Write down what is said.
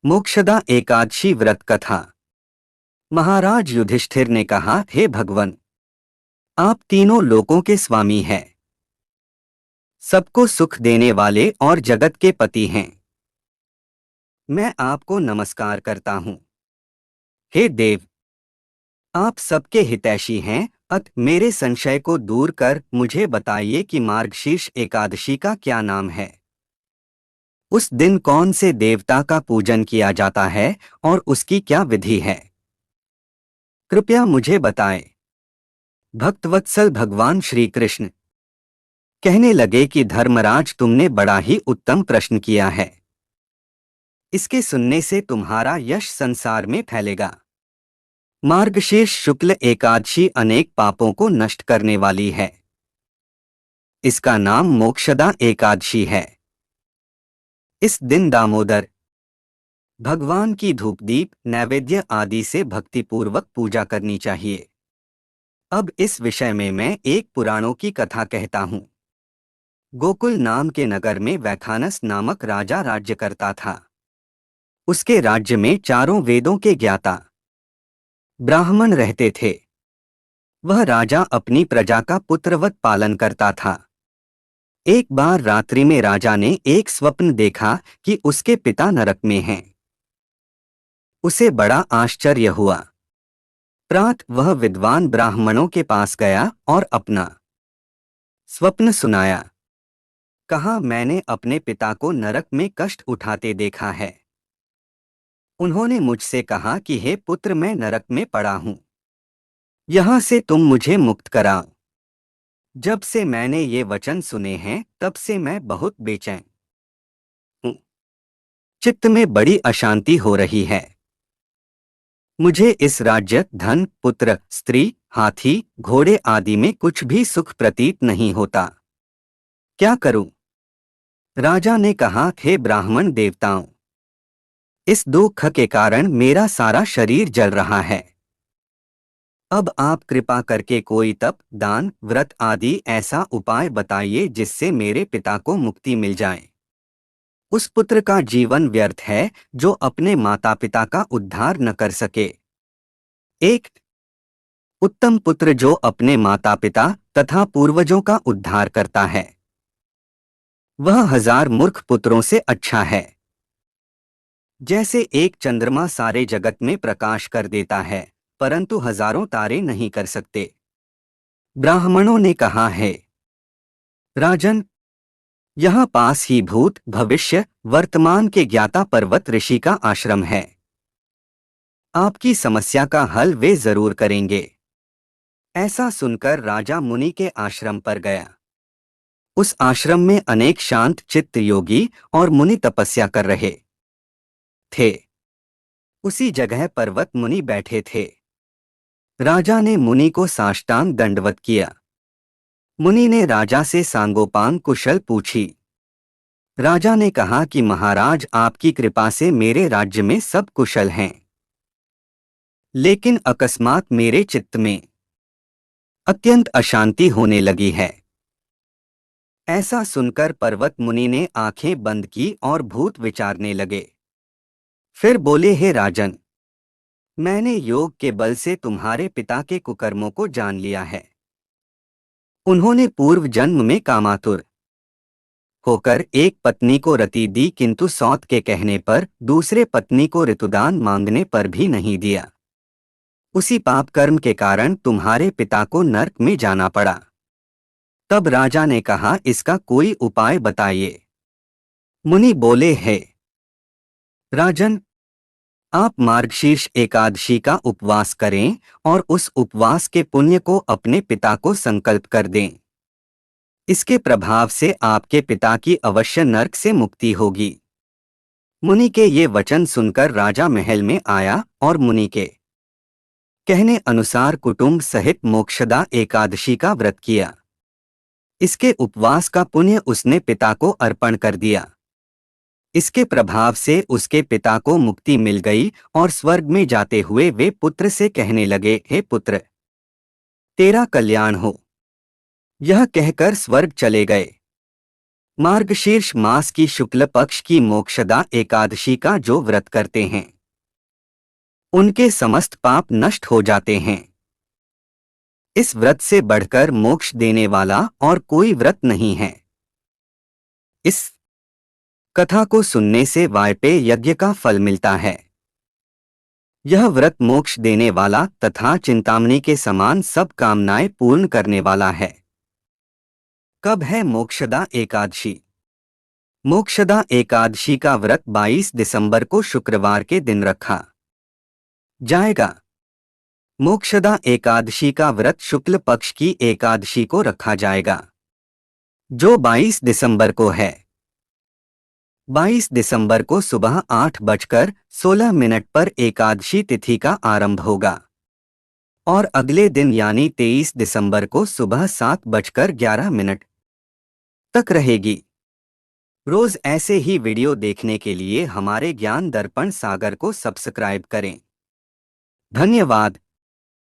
मोक्षदा एकादशी व्रत कथा। महाराज युधिष्ठिर ने कहा, हे भगवन, आप तीनों लोकों के स्वामी हैं, सबको सुख देने वाले और जगत के पति हैं। मैं आपको नमस्कार करता हूँ। हे देव, आप सबके हितैषी हैं, अत मेरे संशय को दूर कर मुझे बताइए कि मार्गशीर्ष एकादशी का क्या नाम है। उस दिन कौन से देवता का पूजन किया जाता है और उसकी क्या विधि है, कृपया मुझे बताएं। भक्तवत्सल भगवान श्री कृष्ण कहने लगे कि धर्मराज, तुमने बड़ा ही उत्तम प्रश्न किया है। इसके सुनने से तुम्हारा यश संसार में फैलेगा। मार्गशीर्ष शुक्ल एकादशी अनेक पापों को नष्ट करने वाली है। इसका नाम मोक्षदा एकादशी है। इस दिन दामोदर भगवान की धूपदीप नैवेद्य आदि से भक्तिपूर्वक पूजा करनी चाहिए। अब इस विषय में मैं एक पुराणों की कथा कहता हूँ। गोकुल नाम के नगर में वैखानस नामक राजा राज्य करता था। उसके राज्य में चारों वेदों के ज्ञाता ब्राह्मण रहते थे। वह राजा अपनी प्रजा का पुत्रवत पालन करता था। एक बार रात्रि में राजा ने एक स्वप्न देखा कि उसके पिता नरक में हैं। उसे बड़ा आश्चर्य हुआ। प्रातः वह विद्वान ब्राह्मणों के पास गया और अपना स्वप्न सुनाया। कहा, मैंने अपने पिता को नरक में कष्ट उठाते देखा है। उन्होंने मुझसे कहा कि हे पुत्र, मैं नरक में पड़ा हूं, यहां से तुम मुझे मुक्त कराओ। जब से मैंने ये वचन सुने हैं तब से मैं बहुत बेचैन हूं। चित्त में बड़ी अशांति हो रही है। मुझे इस राज्य, धन, पुत्र, स्त्री, हाथी, घोड़े आदि में कुछ भी सुख प्रतीत नहीं होता। क्या करूं? राजा ने कहा, हे ब्राह्मण देवताओं, इस दुख के कारण मेरा सारा शरीर जल रहा है। अब आप कृपा करके कोई तप, दान, व्रत आदि ऐसा उपाय बताइए जिससे मेरे पिता को मुक्ति मिल जाए। उस पुत्र का जीवन व्यर्थ है जो अपने माता पिता का उद्धार न कर सके। एक उत्तम पुत्र जो अपने माता पिता तथा पूर्वजों का उद्धार करता है, वह 1000 मूर्ख पुत्रों से अच्छा है। जैसे एक चंद्रमा सारे जगत में प्रकाश कर देता है, परंतु हजारों तारे नहीं कर सकते। ब्राह्मणों ने कहा, है राजन, यहाँ पास ही भूत, भविष्य, वर्तमान के ज्ञाता पर्वत ऋषि का आश्रम है। आपकी समस्या का हल वे जरूर करेंगे। ऐसा सुनकर राजा मुनि के आश्रम पर गया। उस आश्रम में अनेक शांत चित्त योगी और मुनि तपस्या कर रहे थे। उसी जगह पर्वत मुनि बैठे थे। राजा ने मुनि को साष्टांग दंडवत किया। मुनि ने राजा से सांगोपांग कुशल पूछी। राजा ने कहा कि महाराज, आपकी कृपा से मेरे राज्य में सब कुशल हैं, लेकिन अकस्मात मेरे चित्त में अत्यंत अशांति होने लगी है। ऐसा सुनकर पर्वत मुनि ने आंखें बंद की और भूत विचारने लगे। फिर बोले, हे राजन, मैंने योग के बल से तुम्हारे पिता के कुकर्मों को जान लिया है। उन्होंने पूर्व जन्म में कामातुर होकर एक पत्नी को रति दी, किंतु सौत के कहने पर दूसरे पत्नी को ऋतुदान मांगने पर भी नहीं दिया। उसी पाप कर्म के कारण तुम्हारे पिता को नरक में जाना पड़ा। तब राजा ने कहा, इसका कोई उपाय बताइए। मुनि बोले, है राजन, आप मार्गशीर्ष एकादशी का उपवास करें और उस उपवास के पुण्य को अपने पिता को संकल्प कर दें। इसके प्रभाव से आपके पिता की अवश्य नरक से मुक्ति होगी। मुनि के ये वचन सुनकर राजा महल में आया और मुनि के कहने अनुसार कुटुंब सहित मोक्षदा एकादशी का व्रत किया। इसके उपवास का पुण्य उसने पिता को अर्पण कर दिया। इसके प्रभाव से उसके पिता को मुक्ति मिल गई और स्वर्ग में जाते हुए वे पुत्र से कहने लगे, हे पुत्र, तेरा कल्याण हो। यह कहकर स्वर्ग चले गए। मार्गशीर्ष मास की शुक्ल पक्ष की मोक्षदा एकादशी का जो व्रत करते हैं उनके समस्त पाप नष्ट हो जाते हैं। इस व्रत से बढ़कर मोक्ष देने वाला और कोई व्रत नहीं है। इस कथा को सुनने से वायपेय यज्ञ का फल मिलता है। यह व्रत मोक्ष देने वाला तथा चिंतामणि के समान सब कामनाएं पूर्ण करने वाला है। कब है मोक्षदा एकादशी? मोक्षदा एकादशी का व्रत 22 दिसंबर को शुक्रवार के दिन रखा जाएगा। मोक्षदा एकादशी का व्रत शुक्ल पक्ष की एकादशी को रखा जाएगा, जो 22 दिसंबर को है। 22 दिसंबर को सुबह 8:16 पर एकादशी तिथि का आरंभ होगा और अगले दिन यानी 23 दिसंबर को सुबह 7:11 तक रहेगी। रोज ऐसे ही वीडियो देखने के लिए हमारे ज्ञान दर्पण सागर को सब्सक्राइब करें। धन्यवाद।